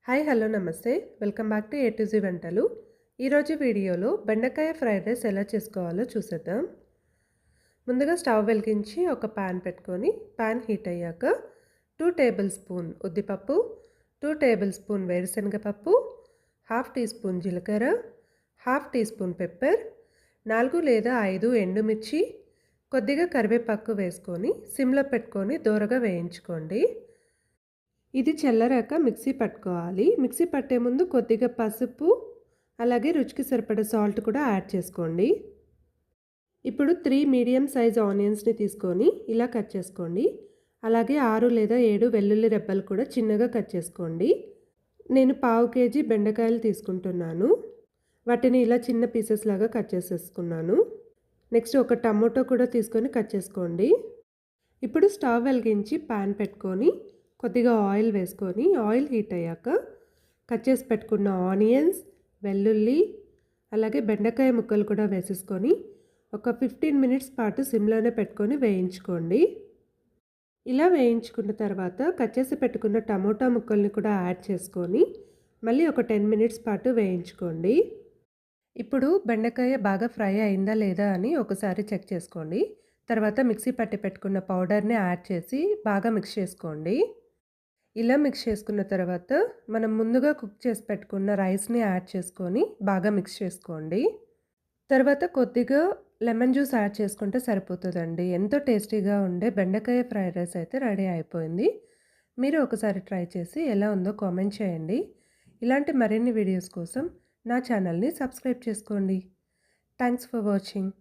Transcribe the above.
Hi hello namaste welcome back to A to Z వంటలు. ఈరోజు వీడియోలో బెండకాయ ఫ్రైడ్ రైస్ ఎలా చేసుకోవాలో చూసేద్దాం. ముందుగా స్టవ్ వెలిగించి ఒక ప్యాన్ పెట్టుకొని ప్యాన్ హీట్ అయ్యాక 2 టేబుల్ స్పూన్ ఉద్దిపప్పు, 2 టేబుల్ స్పూన్ వేరుశనగపప్పు, హాఫ్ టీ స్పూన్ జీలకర్ర, హాఫ్ టీ స్పూన్ పెప్పర్, 4 లేదా 5 ఎండుమిర్చి, కొద్దిగా కరివేపాకు వేసుకొని సిమ్లో పెట్టుకొని దోరగా వేయించుకోండి. ఇది చల్లారాక మిక్సీ పట్టుకోవాలి. మిక్సీ పట్టే ముందు కొద్దిగా పసుపు, అలాగే రుచికి సరిపడా సాల్ట్ కూడా యాడ్ చేసుకోండి. ఇప్పుడు 3 మీడియం సైజ్ ఆనియన్స్ని తీసుకొని ఇలా కట్ చేసుకోండి. అలాగే 6 లేదా 7 వెల్లుల్లి రెబ్బలు కూడా చిన్నగా కట్ చేసుకోండి. నేను 1/2 కేజీ బెండకాయలు తీసుకుంటున్నాను. వాటిని ఇలా చిన్న పీసెస్ లాగా కట్ చేసేసుకున్నాను. నెక్స్ట్ ఒక టమోటో కూడా తీసుకొని కట్ చేసుకోండి. ఇప్పుడు స్టవ్ వెలిగించి ప్యాన్ పెట్టుకొని కొద్దిగా ఆయిల్ వేసుకొని ఆయిల్ హీట్ అయ్యాక కట్ చేసి పెట్టుకున్న ఆనియన్స్, వెల్లుల్లి, అలాగే బెండకాయ ముక్కలు కూడా వేసేసుకొని ఒక 15 మినిట్స్ పాటు సిమ్లోనే పెట్టుకొని వేయించుకోండి. ఇలా వేయించుకున్న తర్వాత కట్ చేసి పెట్టుకున్న టమోటా ముక్కల్ని కూడా యాడ్ చేసుకొని మళ్ళీ ఒక 10 మినిట్స్ పాటు వేయించుకోండి. ఇప్పుడు బెండకాయ బాగా ఫ్రై అయిందా లేదా అని ఒకసారి చెక్ చేసుకోండి. తర్వాత మిక్సీ పట్టి పెట్టుకున్న పౌడర్ని యాడ్ చేసి బాగా మిక్స్ చేసుకోండి. ఇలా మిక్స్ చేసుకున్న తర్వాత మనం ముందుగా కుక్ చేసి పెట్టుకున్న రైస్ని యాడ్ చేసుకొని బాగా మిక్స్ చేసుకోండి. తర్వాత కొద్దిగా లెమన్ జ్యూస్ యాడ్ చేసుకుంటే సరిపోతుందండి. ఎంతో టేస్టీగా ఉండే బెండకాయ ఫ్రైడ్ రైస్ అయితే రెడీ అయిపోయింది. మీరు ఒకసారి ట్రై చేసి ఎలా ఉందో కామెంట్ చేయండి. ఇలాంటి మరిన్ని వీడియోస్ కోసం నా ఛానల్ని సబ్స్క్రైబ్ చేసుకోండి. Thanks for watching.